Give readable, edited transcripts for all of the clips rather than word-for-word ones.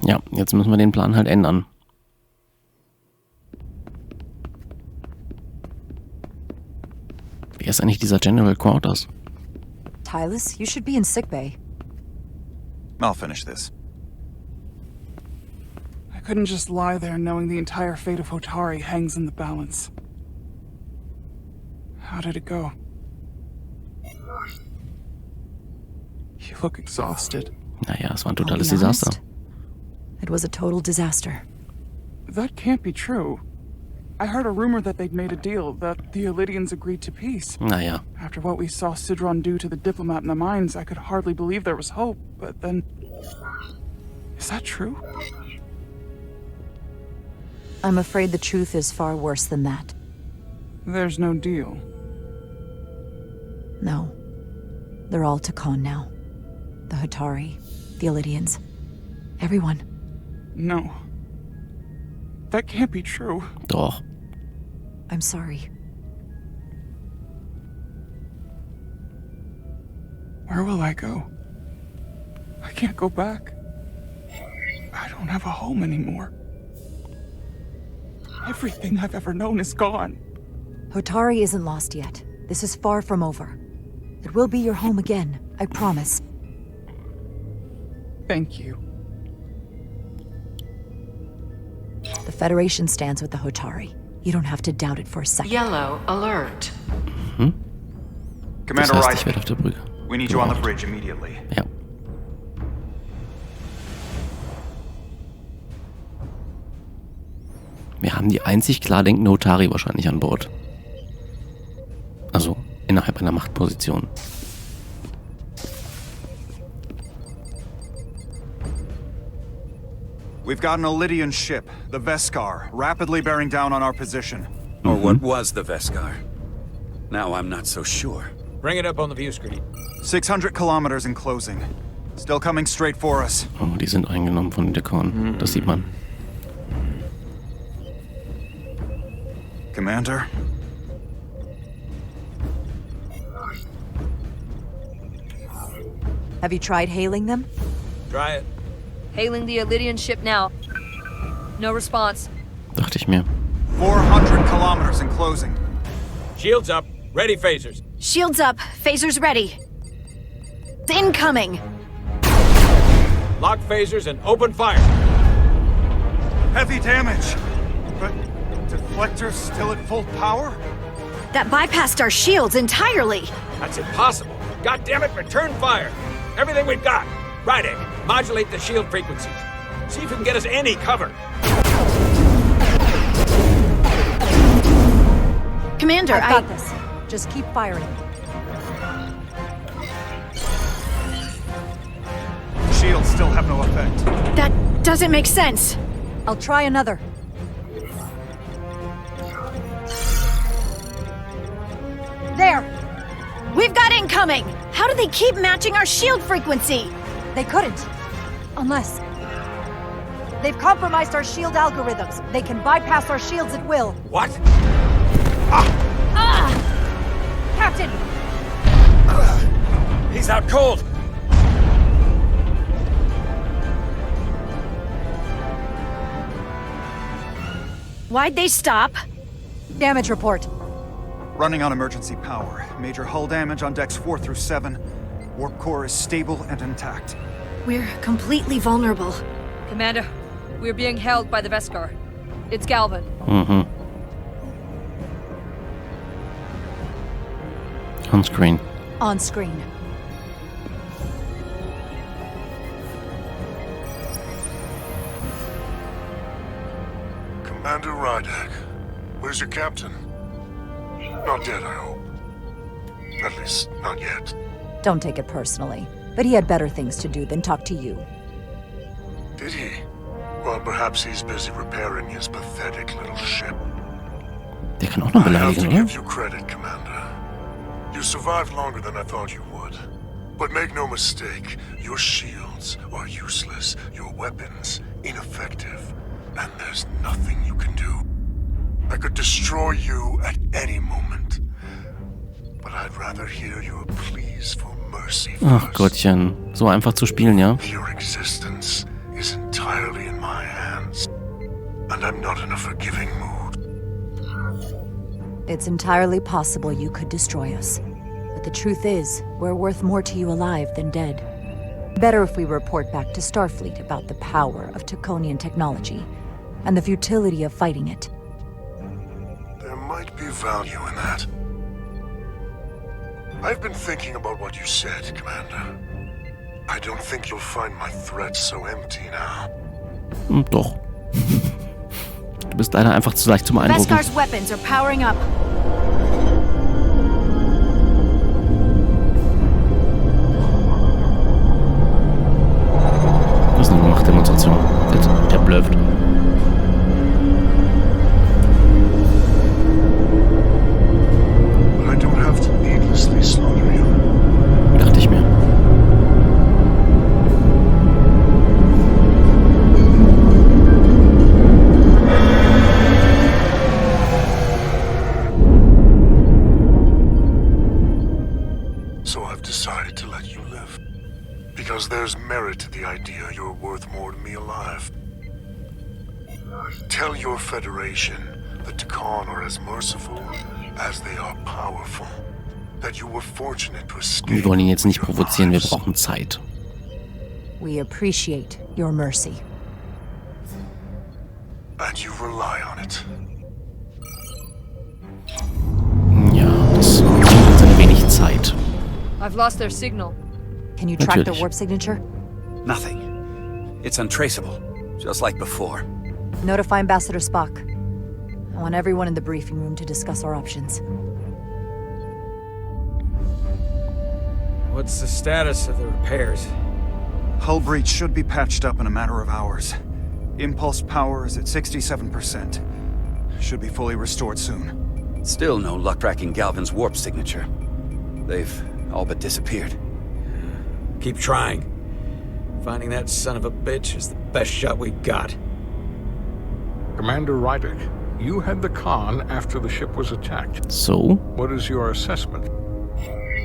Ja, jetzt müssen wir den Plan halt ändern. Wer ist eigentlich dieser General Quarters? Tylus, you should be in sickbay. I'll finish this. I couldn't just lie there knowing the entire fate of Hotari hangs in the balance. How did it go? You look exhausted. Naja, es war ein totales I'll be honest, Desaster. It was a total disaster. That can't be true. I heard a rumor that they'd made a deal, that the Elydians agreed to peace. Naja, After what we saw Sidron do to the diplomat in the mines, I could hardly believe there was hope, but then... Is that true? I'm afraid the truth is far worse than that. There's no deal. No. They're all Takan now. The Hotari, the Elydians, everyone. No. That can't be true. doch. I'm sorry. Where will I go? I can't go back. I don't have a home anymore. Everything I've ever known is gone. Hotari isn't lost yet. This is far from over. It will be your home again, I promise. Thank you. The Federation stands with the Hotari. You don't have to doubt it for a second. Yellow alert. Das Commander heißt, ich werde Rydek, auf der Brücke. we need you on the gebraucht. bridge immediately. Ja. Wir haben die einzig klar denkende Hotari wahrscheinlich an Bord. Also innerhalb einer Machtposition. We've got an Elydian ship, the Veskar, rapidly bearing down on our position. Or what was the Veskar? Now I'm not so sure. Bring it up on the view screen. 600 kilometers in closing. Still coming straight for us. Oh, die sind eingenommen von Dekon. Das sieht man. Commander? Have you tried hailing them? Try it. Hailing the Elydian ship now. No response. Dachte ich mir. 400 kilometers in closing. Shields up. Ready phasers. Shields up. Phasers ready. Incoming. Lock phasers and open fire. Heavy damage. But deflectors still at full power? That bypassed our shields entirely. That's impossible. God damn it, return fire. Everything we've got. Rydek, modulate the shield frequencies. See if you can get us any cover. Commander, I've got this. Just keep firing. Shields still have no effect. That doesn't make sense. I'll try another. There! We've got incoming. How do they keep matching our shield frequency? They couldn't. Unless... They've compromised our shield algorithms. They can bypass our shields at will. What? Captain! He's out cold. Why'd they stop? Damage report. Running on emergency power. Major hull damage on decks 4 through 7. Warp core is stable and intact. We're completely vulnerable. Commander, we're being held by the Veskar. It's Galvin. On screen. On screen. Commander Rydek, where's your captain? Not dead, I hope. At least, not yet. Don't take it personally, but he had better things to do than talk to you. Did he? Well, perhaps he's busy repairing his pathetic little ship. Der kann auch noch I have to beleidigen, give oder? you credit, Commander. You survived longer than I thought you would. But make no mistake, your shields are useless, your weapons ineffective, and there's nothing you can do. I could destroy you at any moment. But I'd rather hear your pleas for mercy Ach first. Gottchen, so einfach zu spielen, ja? Your existence is entirely in my hands. And I'm not in a forgiving mood. It's entirely possible you could destroy us. But the truth is, we're worth more to you alive than dead. Better if we report back to Starfleet about the power of Taconian technology and the futility of fighting it. There might be value in that. I've been thinking about what you said, Commander. I don't think you'll find my threats so empty now. Doch. Du bist leider einfach zu leicht zum Eindrucken. Veskar's weapons are powering up. Das ist eine Machtdemonstration. Der blöft. But I don't have to needlessly slaughter you. Dachte ich mir. So I've decided to let you live. Because there's merit to the idea you're worth more to me alive. Tell your Federation that Takan are as merciful as they are powerful. That you were fortunate to escape. Wir wollen ihn jetzt nicht provozieren, wir brauchen Zeit. We appreciate your mercy. And you rely on it. Ja, das braucht ein wenig Zeit. I've lost their signal. Can you track their Natürlich. warp signature? Nothing. It's untraceable, just like before. Notify Ambassador Spock. I want everyone in the briefing room to discuss our options. What's the status of the repairs? Hull breach should be patched up in a matter of hours. Impulse power is at 67%. Should be fully restored soon. Still no luck tracking Galvin's warp signature. They've all but disappeared. Keep trying. Finding that son of a bitch is the best shot we've got. Commander Rydek, you had the con after the ship was attacked. So? What is your assessment?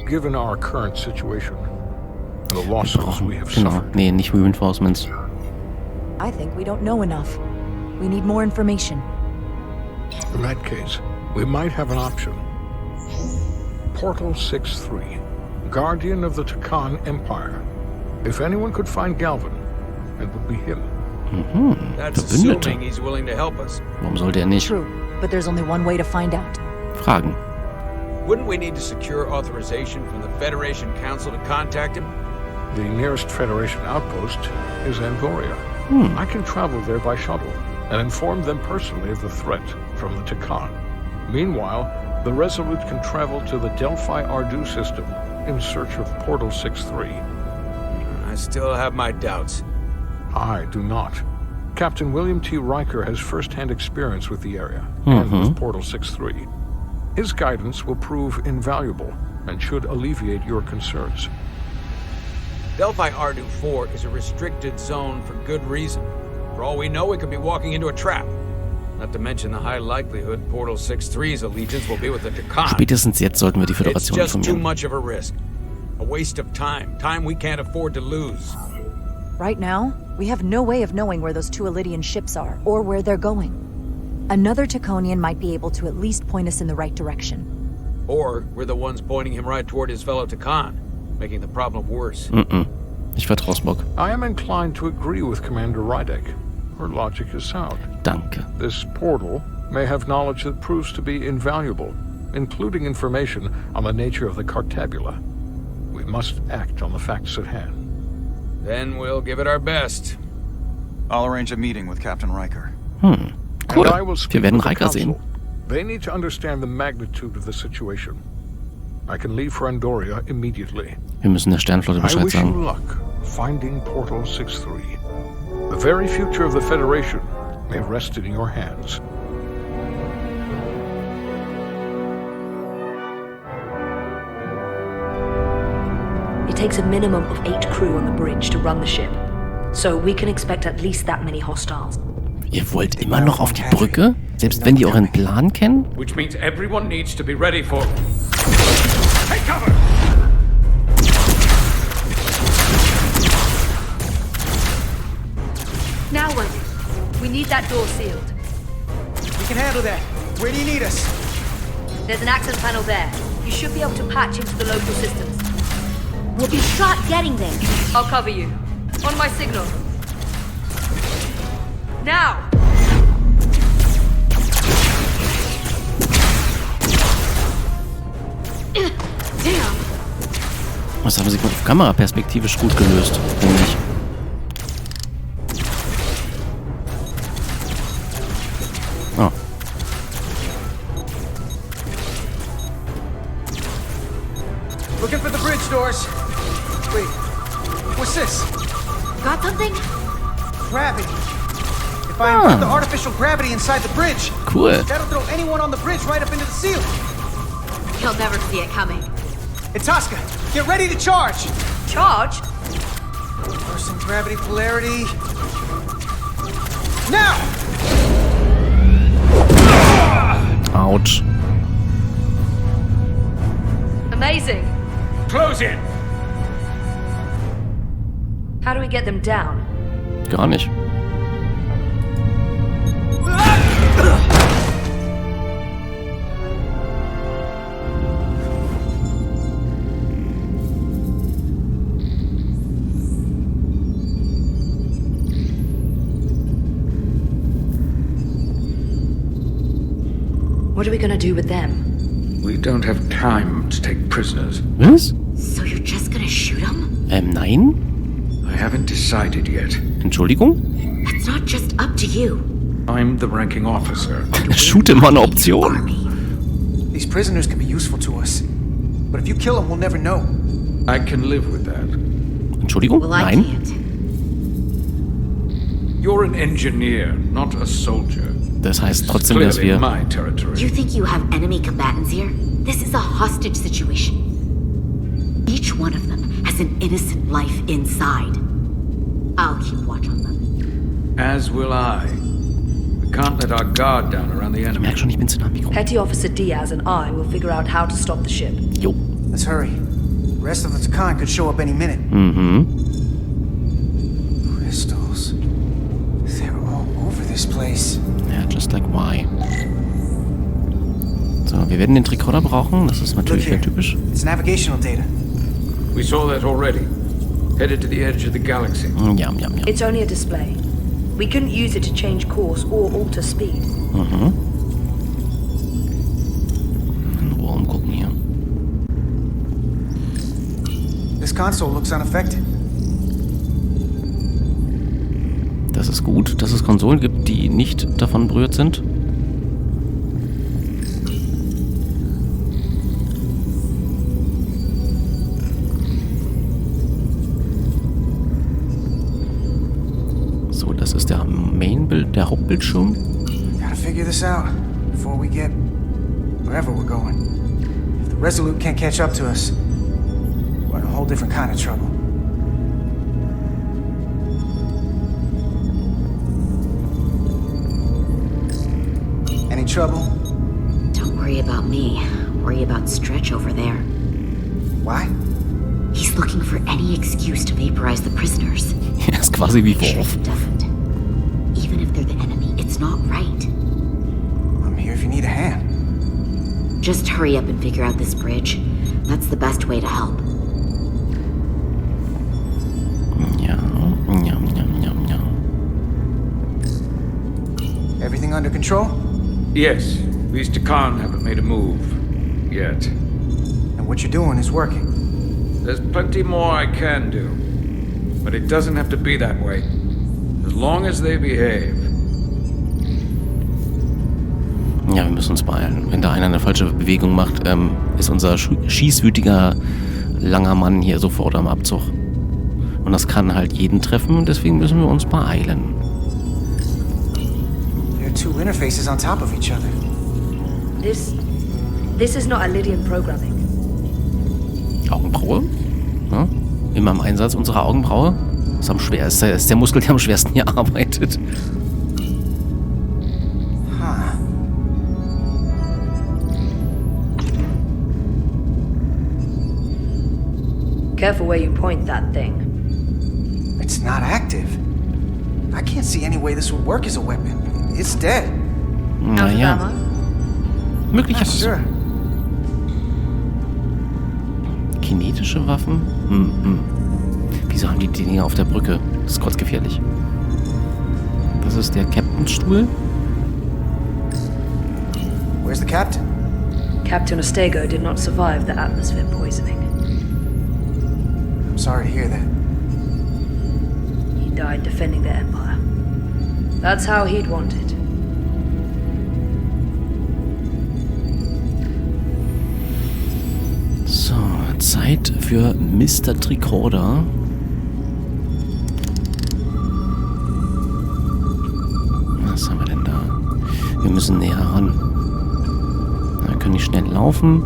Given our current situation and the losses we have Genau. suffered. Nee, nicht Reinforcements. I think we don't know enough. We need more information. In that case, we might have an option. Portal 6-3, Guardian of the Takan Empire. If anyone could find Galvin, it would be him. That's Verbündete. assuming he's willing to help us. Warum sollte er nicht? True, but there's only one way to find out. Fragen. Wouldn't we need to secure authorization from the Federation Council to contact him? The nearest Federation outpost is Angoria. I can travel there by shuttle and inform them personally of the threat from the Takan. Meanwhile, the Resolute can travel to the Delphi Ardu system in search of Portal 6-3. I still have my doubts. I do not. Captain William T. Riker has first-hand experience with the area and with Portal 6-3. His guidance will prove invaluable and should alleviate your concerns. Delphi Ardu 4 is a restricted zone for good reason. For all we know, we could be walking into a trap. Not to mention the high likelihood Portal 6-3's allegiance will be with the Takan. Spätestens jetzt sollten wir die It's Föderation just too informieren. much of a risk. A waste of time. Time we can't afford to lose. Right now, we have no way of knowing where those two Elydian ships are, or where they're going. Another Taconian might be able to at least point us in the right direction. Or we're the ones pointing him right toward his fellow Takan, making the problem worse. Ich vertraue Spock. I am inclined to agree with Commander Rydek. Her logic is sound. Danke. This portal may have knowledge that proves to be invaluable, including information on the nature of the Cartabula. We must act on the facts at hand. Then we'll give it our best. I'll arrange a meeting with Captain Riker. Cool. And I will speak Wir werden with the Riker Council. sehen. They need to understand the magnitude of the situation. I can leave for Andoria immediately. Wir müssen der Sternflotte I Bescheid wish you sagen. luck finding Portal 6-3. The very future of the Federation may rest in your hands. It takes a minimum of 8 crew on the bridge to run the ship. So we can expect at least that many hostiles. Ihr wollt immer noch auf die Brücke? Selbst wenn die euren Plan kennen? Which means everyone needs to be ready for... Take cover! Now what? We need that door sealed. We can handle that. Where do you need us? There's an access panel there. You should be able to patch into the local systems. We'll be shot getting there. I'll cover you. On my signal. Now! Damn! Das haben sie auf kameraperspektivisch gut gelöst, finde ich. Oh. Looking for the bridge doors. Wait, what's this? Got something? Gravity. If I import the artificial gravity inside the bridge, Cool. that'll throw anyone on the bridge right up into the ceiling. He'll never see it coming. Itasca, get ready to charge. Charge? Reversing gravity polarity. Now! Autsch. Amazing. Close in! How do we get them down? Gar nicht. What are we gonna do with them? We don't have time to take prisoners. Was? So you're just gonna shoot him? Nein? I haven't decided yet. Entschuldigung? That's not just up to you. I'm the ranking officer. Shoot immer eine Option. These prisoners can be useful to us. But if you kill them, we'll never know. I can live with that. Entschuldigung? Well, I Nein? can't. You're an engineer, not a soldier. Das heißt This is trotzdem, dass clearly wir... my territory. You think you have enemy combatants here? This is a hostage situation. Each one of them has an innocent life inside. I'll keep watch on them. As will I. We can't let our guard down around the Ich enemy. merke schon, ich bin zu nah am Mikro. Petty Officer Diaz and I will figure out how to stop the ship. Jo. Let's hurry. The rest of the Takan could show up any minute. Mhm. Crystals. They're all over this place. Ja, just like why. So, wir werden den Tricorder brauchen. Das ist natürlich Look sehr here. typisch. It's navigational data. We saw that already. Headed to the edge of the galaxy. Ja. It's only a display. We couldn't use it to change course or alter speed. Mhm. In Ruhe umgucken hier. This console looks unaffected. Das ist gut, dass es Konsolen gibt, die nicht davon berührt sind. So, das ist der Mainbild, der Hauptbildschirm. Gotta figure this out before we get wherever we're going. If the Resolute can't catch up to us, we're in a whole different kind of trouble. Any trouble? Don't worry about me. Worry about Stretch over there. Why? He's looking for any excuse to vaporize the prisoners. Er ist quasi wie Sure Wurf. he doesn't. Even if they're the enemy, it's not right. I'm here if you need a hand. Just hurry up and figure out this bridge. That's the best way to help. Ja. Everything under control? Yes, these Takan haven't made a move. Yet. And what you're doing is working. There's plenty more I can do. But it doesn't have to be that way. As long as they behave. Ja, wir müssen uns beeilen. Wenn da einer eine falsche Bewegung macht, ist unser schießwütiger langer Mann hier sofort am Abzug. Und das kann halt jeden treffen und deswegen müssen wir uns beeilen. There are two interfaces on top of each other. This is not Lydian programming. Augenbraue. Ja, immer im Einsatz unsere Augenbraue. Ist der Muskel, der am schwersten hier arbeitet. Huh. Careful where you point that thing. It's not active. I can't see any way this would work as a weapon. It's dead. Naja. Möglicherweise. Sure. Kinetische Waffen? Wieso haben die Dinger auf der Brücke? Das ist kotzgefährlich. Das ist der Captainstuhl. Where's the captain? Captain Ostego did not survive the atmosphere poisoning. I'm sorry to hear that. He died defending the Empire. That's how he'd want it. So, Zeit für Mr. Tricorder. Was haben wir denn da? Wir müssen näher ran. Wir können nicht schnell laufen.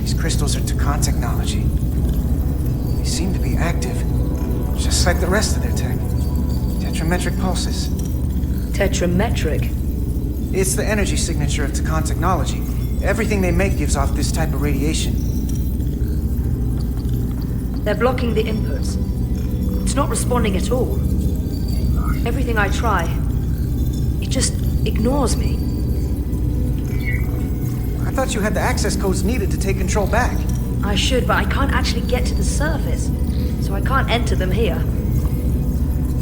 These crystals are Takan technology. They seem to be active, just like the rest of their tech. Tetrametric pulses. Tetrametric? It's the energy signature of Takan technology. Everything they make gives off this type of radiation. They're blocking the inputs. It's not responding at all. Everything I try, it just ignores me. I thought you had the access codes needed to take control back. I should, but I can't actually get to the surface, so I can't enter them here.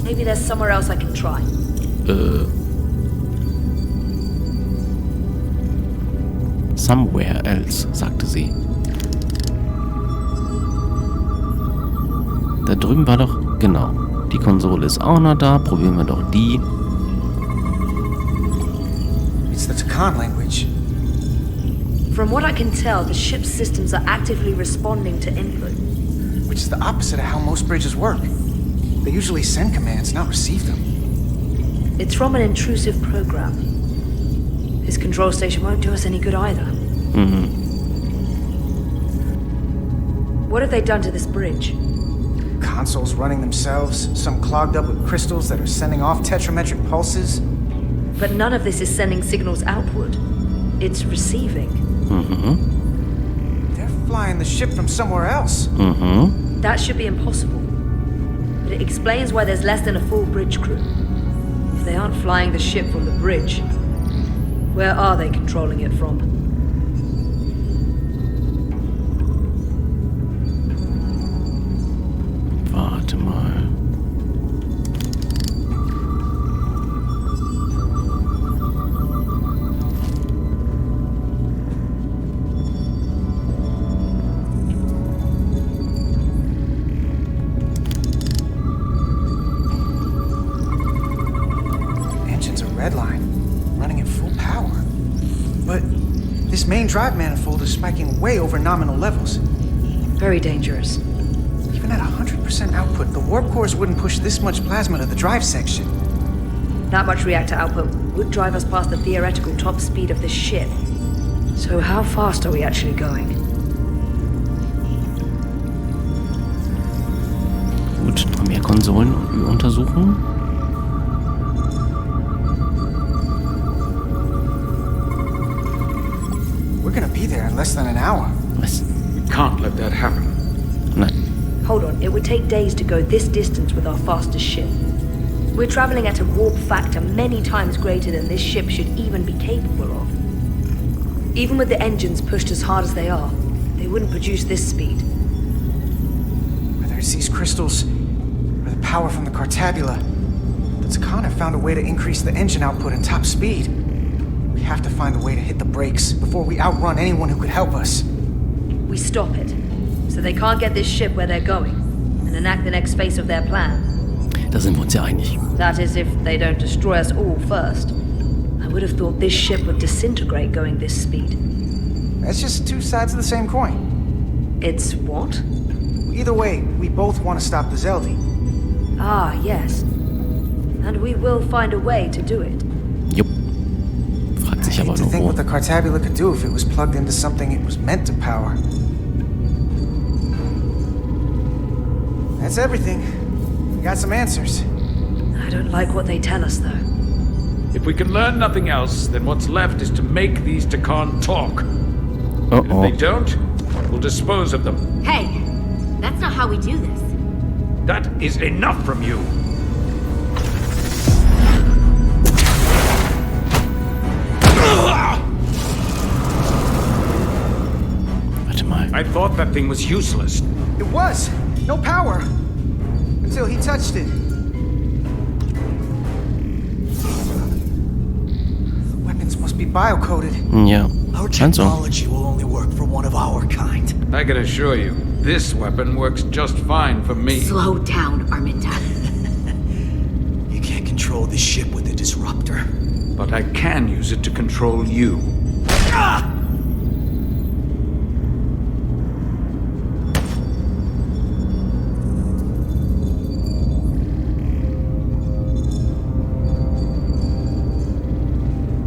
Maybe there's somewhere else I can try. Somewhere else, sagte sie. Da drüben war doch, genau. Die Konsole ist auch noch da. Probieren wir doch die. It's the Takan language. From what I can tell, the ship's systems are actively responding to input. Which is the opposite of how most bridges work. They usually send commands, not receive them. It's from an intrusive program. His control station won't do us any good either. What have they done to this bridge? Consoles running themselves, some clogged up with crystals that are sending off tetrametric pulses. But none of this is sending signals outward. It's receiving. They're flying the ship from somewhere else. That should be impossible. But it explains why there's less than a full bridge crew. If they aren't flying the ship from the bridge, where are they controlling it from? Warte mal. Engines are redline, running at full power. But this main drive manifold is spiking way over nominal levels. Very dangerous. Even at 100% output, the warp cores wouldn't push this much plasma to the drive section. That much reactor output would drive us past the theoretical top speed of this ship. So how fast are we actually going? Gut, noch mehr Konsolen untersuchen. We're gonna be there in less than an hour. Was? We can't let that happen. Nein. Hold on, it would take days to go this distance with our fastest ship. We're traveling at a warp factor many times greater than this ship should even be capable of. Even with the engines pushed as hard as they are, they wouldn't produce this speed. Whether it's these crystals or the power from the Cartabula, the Takan have found a way to increase the engine output and top speed. We have to find a way to hit the brakes before we outrun anyone who could help us. We stop it, so they can't get this ship where they're going, and enact the next phase of their plan. Da sind wir uns ja einig. That is, if they don't destroy us all first. I would have thought this ship would disintegrate going this speed. That's just two sides of the same coin. It's what? Either way, we both want to stop the Zeldi. Ah, yes. And we will find a way to do it. Jupp. Fragt sich aber To nur think wo. what the Cartabula could do if it was plugged into something it was meant to power. That's everything. We got some answers. I don't like what they tell us, though. If we can learn nothing else, then what's left is to make these Takan talk. And if they don't, we'll dispose of them. Hey, how we do this. That is enough from you. Warte mal. I thought that thing was useless. It was. No power. Until he touched it. The weapons must be biocoded. Ja. Our Scheint so. technology will only work for one of our kind. I can assure you, this weapon works just fine for me. Slow down, Arminta. You can't control the ship with a disruptor. But I can use it to control you. Ah!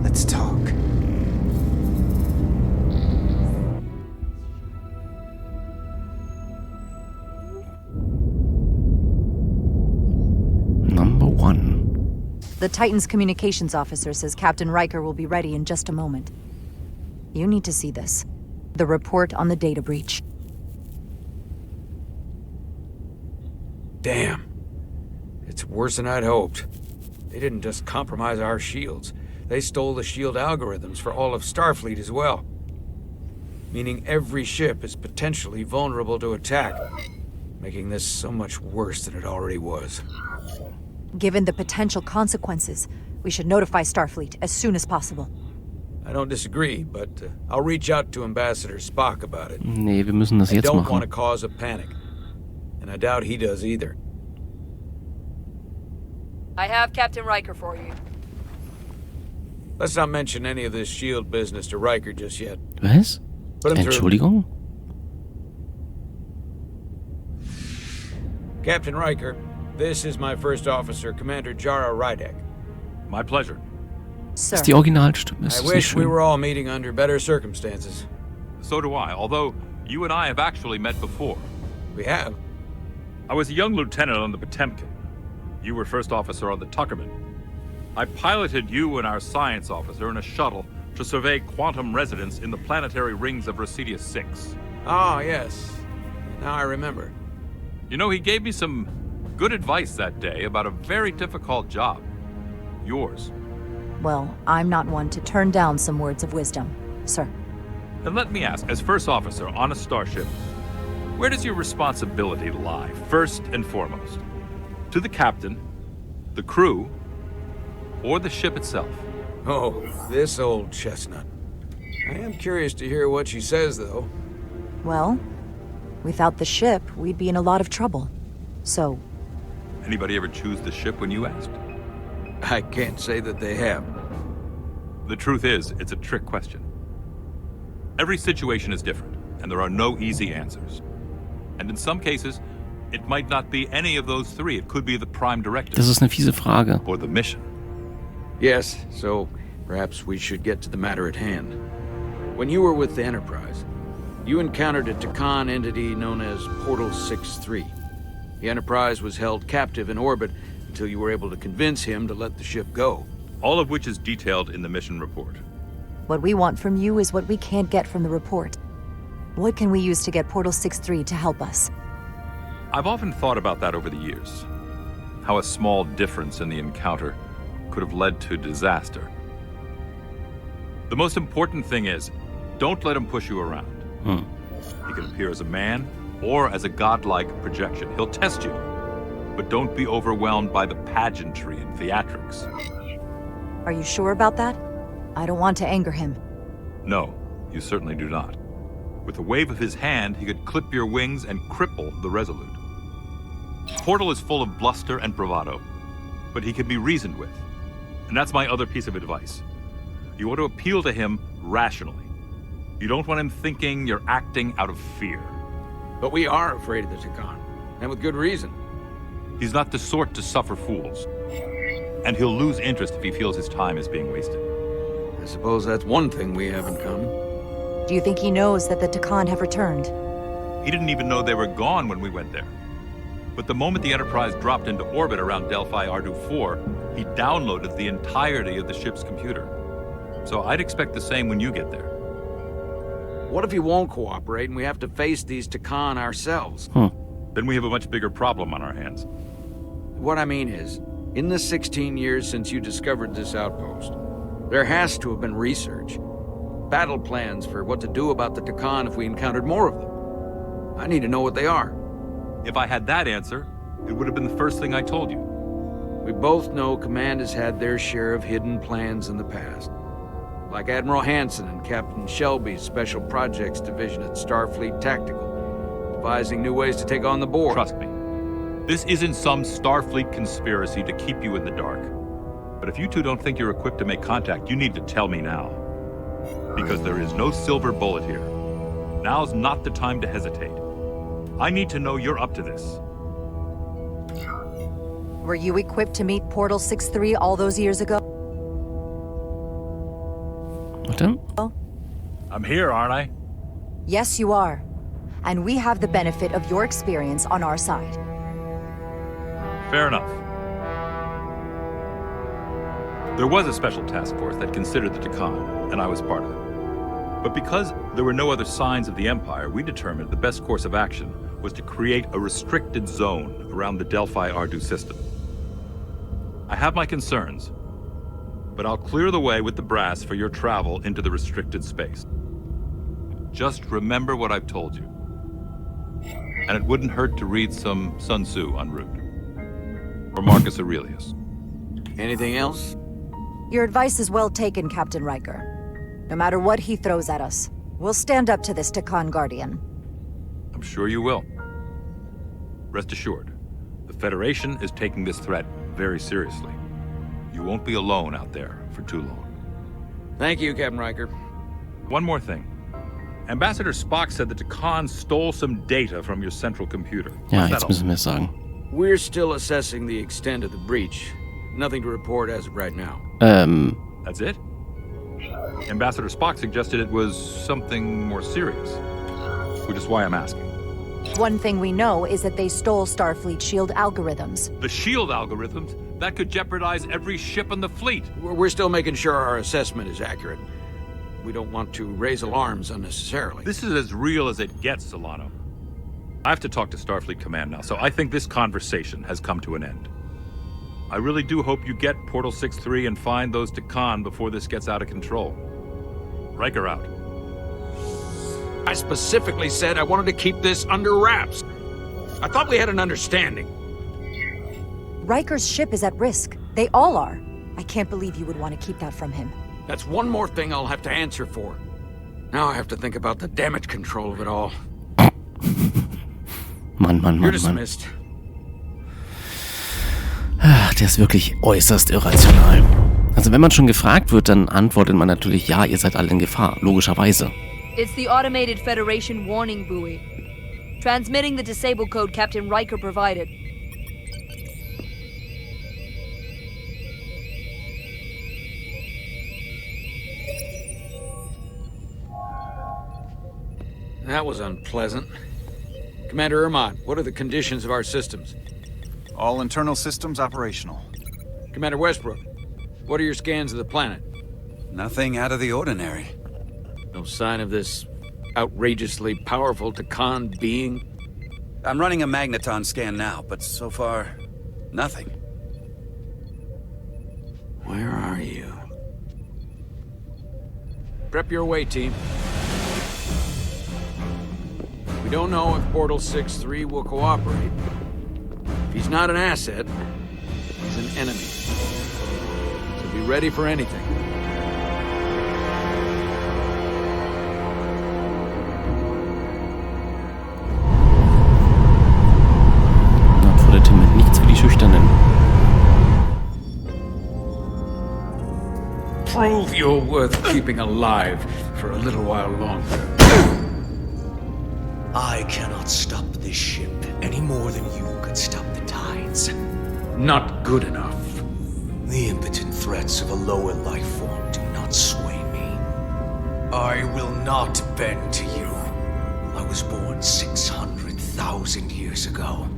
Let's talk. Number 1. The Titan's communications officer says Captain Riker will be ready in just a moment. You need to see this. The report on the data breach. Damn. It's worse than I'd hoped. They didn't just compromise our shields. They stole the shield algorithms for all of Starfleet as well. Meaning every ship is potentially vulnerable to attack, making this so much worse than it already was. Given the potential consequences, we should notify Starfleet as soon as possible. I don't disagree, but I'll reach out to Ambassador Spock about it. Nee, wir müssen das I jetzt don't want to machen. cause a panic, and I doubt he does either. I have Captain Riker for you. Let's not mention any of this shield business to Riker just yet. Was? Put him through. Entschuldigung? Captain Riker, this is my first officer, Commander Jara Rydek. My pleasure. Sir. Ist die Originalstimme? Ist I das nicht wish we schön? were all meeting under better circumstances. So do I, although you and I have actually met before. We have. I was a young lieutenant on the Potemkin. You were first officer on the Tuckerman. I piloted you and our science officer in a shuttle to survey quantum resonance in the planetary rings of Resurgence 6. Oh, yes. Now I remember. You know, he gave me some good advice that day about a very difficult job. Yours. Well, I'm not one to turn down some words of wisdom, sir. And let me ask, as first officer on a starship, where does your responsibility lie, first and foremost? To the captain, the crew, or the ship itself? Oh, this old chestnut. I am curious to hear what she says, though. Well, without the ship, we'd be in a lot of trouble. So, Anybody ever choose the ship when you asked? I can't say that they have. The truth is, it's a trick question. Every situation is different, and there are no easy answers. And in some cases, it might not be any of those three. It could be the prime directive. Das ist eine fiese Frage. Or the mission. Yes, so perhaps we should get to the matter at hand. When you were with the Enterprise, you encountered a Takan entity known as Portal 6-3. The Enterprise was held captive in orbit until you were able to convince him to let the ship go. All of which is detailed in the mission report. what we want from you is what we can't get from the report. What can we use to get Portal 6-3 to help us? I've often thought about that over the years. How a small difference in the encounter could have led to disaster. The most important thing is, don't let him push you around. He can appear as a man or as a godlike projection. He'll test you. But don't be overwhelmed by the pageantry and theatrics. Are you sure about that? I don't want to anger him. No, you certainly do not. With a wave of his hand, he could clip your wings and cripple the Resolute. Portal is full of bluster and bravado, but he can be reasoned with. And that's my other piece of advice. You want to appeal to him rationally. You don't want him thinking you're acting out of fear. But we are afraid of the Takan, and with good reason. He's not the sort to suffer fools. And he'll lose interest if he feels his time is being wasted. I suppose that's one thing we have in common. Do you think he knows that the Takan have returned? He didn't even know they were gone when we went there. But the moment the Enterprise dropped into orbit around Delphi Ardu 4, he downloaded the entirety of the ship's computer. So I'd expect the same when you get there. What if he won't cooperate and we have to face these Takan ourselves? then we have a much bigger problem on our hands. What I mean is, in the 16 years since you discovered this outpost, there has to have been research. Battle plans for what to do about the Takan if we encountered more of them. I need to know what they are. If I had that answer, it would have been the first thing I told you. We both know Command has had their share of hidden plans in the past. Like Admiral Hansen and Captain Shelby's Special Projects Division at Starfleet Tactical, devising new ways to take on the board. Trust me, this isn't some Starfleet conspiracy to keep you in the dark. But if you two don't think you're equipped to make contact, you need to tell me now. Because there is no silver bullet here. Now's not the time to hesitate. I need to know you're up to this. Were you equipped to meet Portal 6-3 all those years ago? What? I'm here, aren't I? Yes, you are. And we have the benefit of your experience on our side. Fair enough. There was a special task force that considered the Takan, and I was part of it. But because there were no other signs of the Empire, we determined the best course of action was to create a restricted zone around the Delphi-Ardu system. I have my concerns, but I'll clear the way with the brass for your travel into the restricted space. Just remember what I've told you. And it wouldn't hurt to read some Sun Tzu en route. Or Marcus Aurelius. Anything else? Your advice is well taken, Captain Riker. No matter what he throws at us, we'll stand up to this Takan Guardian. I'm sure you will. Rest assured, the Federation is taking this threat very seriously. You won't be alone out there for too long. Thank you, Captain Riker. One more thing. Ambassador Spock said that Takan stole some data from your central computer. Ja, jetzt müssen wir es sagen. We're still assessing the extent of the breach. Nothing to report as of right now. That's it? Ambassador Spock suggested it was something more serious, which is why I'm asking. One thing we know is that they stole Starfleet SHIELD algorithms. The SHIELD algorithms? That could jeopardize every ship in the fleet. We're still making sure our assessment is accurate. We don't want to raise alarms unnecessarily. This is as real as it gets, Solano. I have to talk to Starfleet Command now, so I think this conversation has come to an end. I really do hope you get Portal 6-3 and find those Takan before this gets out of control. Riker out. I specifically said I wanted to keep this under wraps. I thought we had an understanding. Riker's ship is at risk. They all are. I can't believe you would want to keep that from him. That's one more thing I'll have to answer for. Now I have to think about the damage control of it all. Mann. You're dismissed. Ach, der ist wirklich äußerst irrational. Also wenn man schon gefragt wird, dann antwortet man natürlich, ja, ihr seid alle in Gefahr, logischerweise. It's the automated Federation warning buoy. Transmitting the disable code Captain Riker provided. That was unpleasant. Commander Ermont, what are the conditions of our systems? All internal systems operational. Commander Westbrook, what are your scans of the planet? Nothing out of the ordinary. No sign of this outrageously powerful Takan being? I'm running a magneton scan now, but so far, nothing. Where are you? Prep your way, team. We don't know if Portal 6-3 will cooperate. If he's not an asset, he's an enemy. So be ready for anything. Antwortete mit nichts für die Schüchternen. Prove you're worth keeping alive for a little while longer. I cannot stop this ship any more than you could stop the tides. Not good enough. The impotent threats of a lower life form do not sway me. I will not bend to you. I was born 600,000 years ago.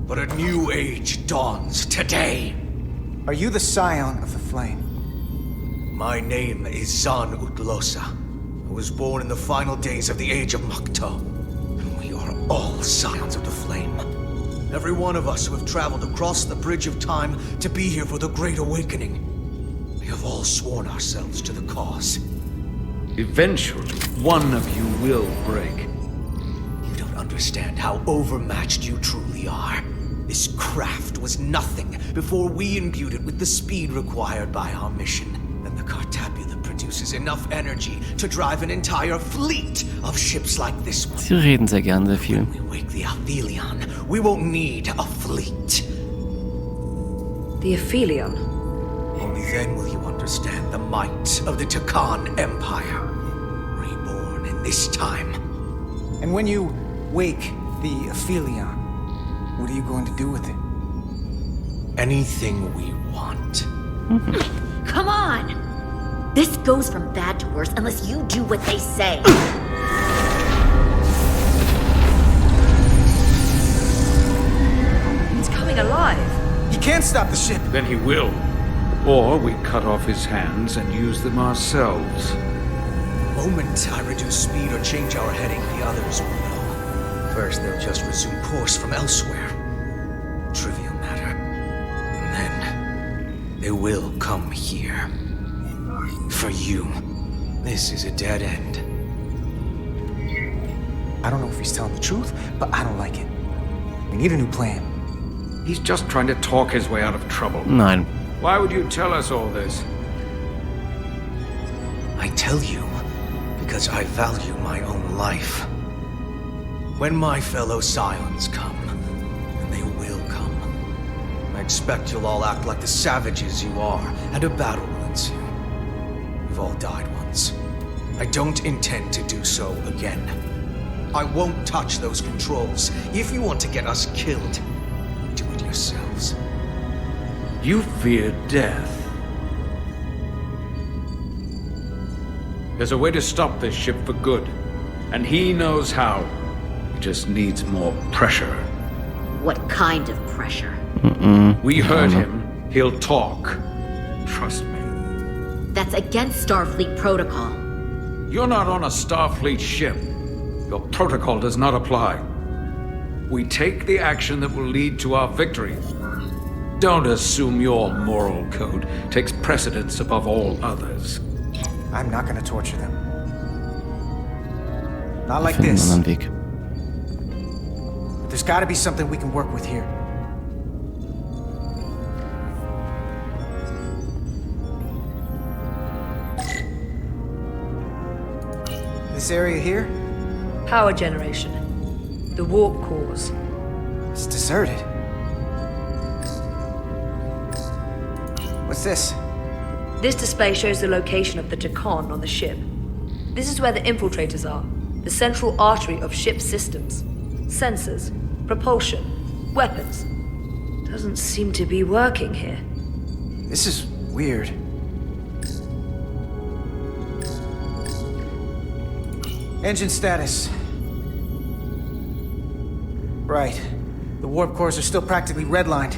But a new age dawns today. Are you the scion of the flame? My name is Zan Utlosa. I was born in the final days of the Age of Macht, and we are all scions of the flame. Every one of us who have traveled across the bridge of time to be here for the Great Awakening. We have all sworn ourselves to the cause. Eventually, one of you will break. You don't understand how overmatched you truly are. This craft was nothing before we imbued it with the speed required by our mission. And the Cartabula produces enough energy to drive an entire fleet of ships like this one. Sie reden sehr gern, sehr viel. When we wake the Aphelion, we won't need a fleet. The Aphelion? Only then will you understand the might of the Takan Empire, reborn in this time. And when you wake the Aphelion, what are you going to do with it? Anything we want. Come on! This goes from bad to worse unless you do what they say. He's coming alive. He can't stop the ship. Then he will. Or we cut off his hands and use them ourselves. The moment I reduce speed or change our heading, the others will know. First, they'll just resume course from elsewhere. Trivial matter. And then, they will come here. For you, this is a dead end. I don't know if he's telling the truth, but I don't like it. We need a new plan. He's just trying to talk his way out of trouble. Nein. Why would you tell us all this? I tell you because I value my own life. When my fellow Scions come, and they will come, I expect you'll all act like the savages you are, and a battle will ensue. We've all died once. I don't intend to do so again. I won't touch those controls. If you want to get us killed, do it yourselves. You fear death. There's a way to stop this ship for good, and he knows how. He just needs more pressure. What kind of pressure? We heard him. He'll talk. Trust me. That's against Starfleet protocol. You're not on a Starfleet ship. Your protocol does not apply. We take the action that will lead to our victory. Don't assume your moral code takes precedence above all others. I'm not gonna torture them. Not like this. But there's gotta be something we can work with here. This area here? Power generation. The warp cores. It's deserted. What's this? This display shows the location of the Takan on the ship. This is where the infiltrators are, the central artery of ship systems. Sensors, propulsion, weapons. Doesn't seem to be working here. This is weird. Engine status. Right. The warp cores are still practically redlined.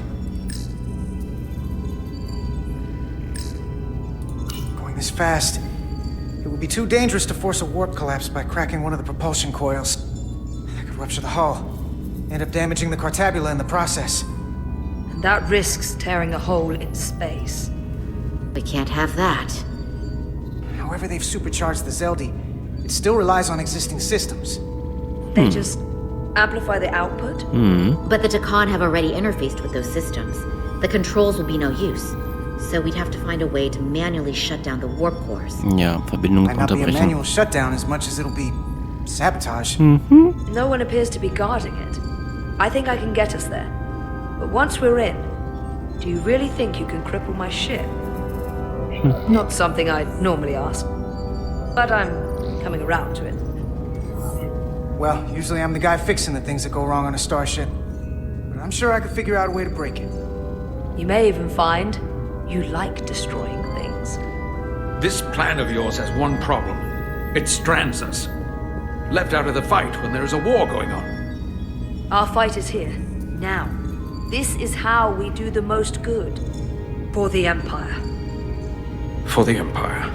Going this fast, it would be too dangerous to force a warp collapse by cracking one of the propulsion coils. That could rupture the hull, end up damaging the Cartabula in the process. And that risks tearing a hole in space. We can't have that. However they've supercharged the Zeldi, it still relies on existing systems. They just amplify the output? But the Takan have already interfaced with those systems. The controls will be no use. So we'd have to find a way to manually shut down the warp cores. Ja, Verbindung Might not be a unterbrechen. manual shutdown as much as it'll be sabotage. No one appears to be guarding it. I think I can get us there. But once we're in, do you really think you can cripple my ship? Not something I'd normally ask. But I'm coming around to it. Well, usually I'm the guy fixing the things that go wrong on a starship. But I'm sure I could figure out a way to break it. You may even find you like destroying things. This plan of yours has one problem. It strands us. Left out of the fight when there is a war going on. Our fight is here, now. This is how we do the most good. For the Empire. For the Empire.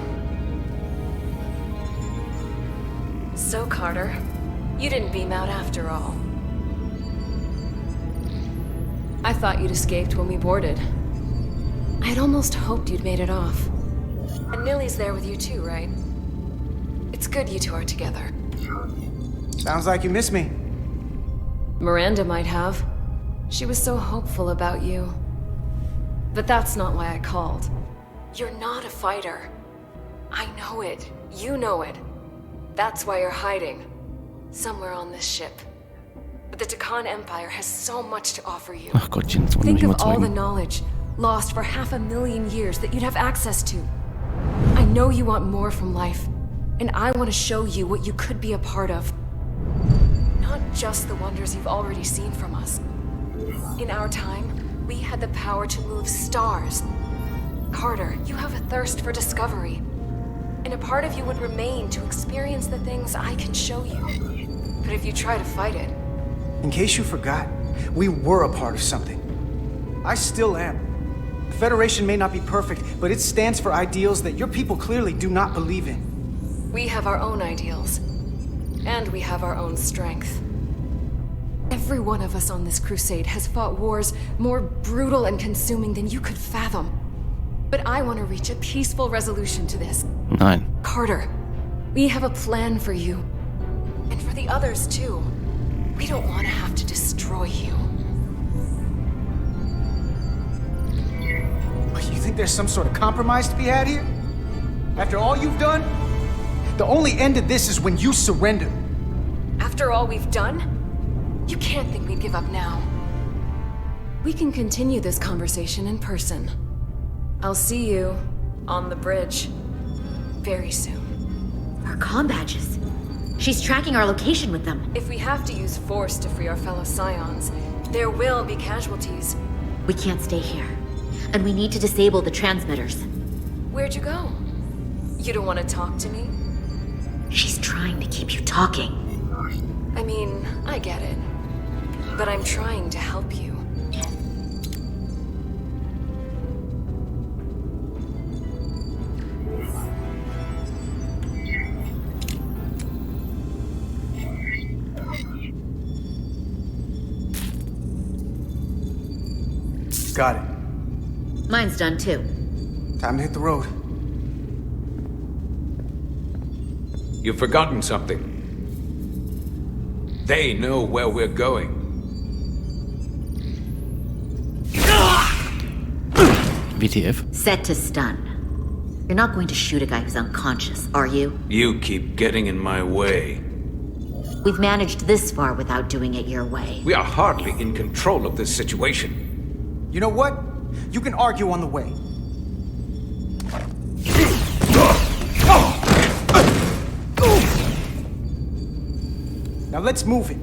So, Carter, You didn't beam out after all. I thought you'd escaped when we boarded. I had almost hoped you'd made it off. And Nilly's there with you too, right? It's good you two are together. Sounds like you miss me. Miranda might have. She was so hopeful about you. But that's not why I called. You're not a fighter. I know it. You know it. That's why you're hiding. Somewhere on this ship. But the Takan Empire has so much to offer you. Ach Gottchen, jetzt wollen wir Think mich of all the überzeugen. knowledge lost for 500,000 years that you'd have access to. I know you want more from life, and I want to show you what you could be a part of. Not just the wonders you've already seen from us. In our time, we had the power to move stars. Carter, you have a thirst for discovery. And a part of you would remain to experience the things I can show you. But if you try to fight it... In case you forgot, we were a part of something. I still am. The Federation may not be perfect, but it stands for ideals that your people clearly do not believe in. We have our own ideals. And we have our own strength. Every one of us on this crusade has fought wars more brutal and consuming than you could fathom. But I want to reach a peaceful resolution to this. Nein. Carter, we have a plan for you. And for the others, too. We don't want to have to destroy you. You think there's some sort of compromise to be had here? After all you've done? The only end of this is when you surrender. After all we've done? You can't think we'd give up now. We can continue this conversation in person. I'll see you on the bridge very soon. Our comm badges. She's tracking our location with them. If we have to use force to free our fellow Scions, there will be casualties. We can't stay here. And we need to disable the transmitters. Where'd you go? You don't want to talk to me? She's trying to keep you talking. I mean, I get it. But I'm trying to help you. Got it. Mine's done too. Time to hit the road. You've forgotten something. They know where we're going. WTF? Set to stun. You're not going to shoot a guy who's unconscious, are you? You keep getting in my way. We've managed this far without doing it your way. We are hardly in control of this situation. You know what? You can argue on the way. Now let's move it.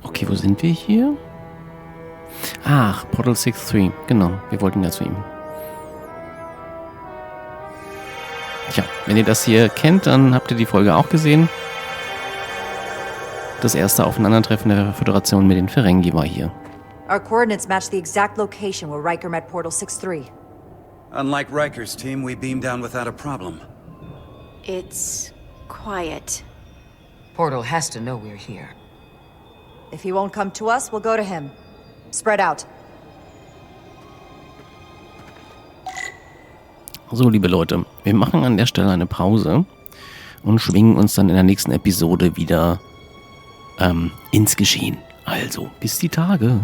Okay, wo sind wir hier? Ach, Portal 6-3. Genau, wir wollten ja zu ihm. Tja, wenn ihr das hier kennt, dann habt ihr die Folge auch gesehen. Das erste Aufeinandertreffen der Föderation mit den Ferengi war hier. Our coordinates match the exact location where Riker met Portal 6-3. Unlike Riker's team, we beamed down without a problem. It's quiet. Portal has to know we're here. If he won't come to us, we'll go to him. Spread out. So, liebe Leute, wir machen an der Stelle eine Pause und schwingen uns dann in der nächsten Episode wieder ins Geschehen. Also, bis die Tage.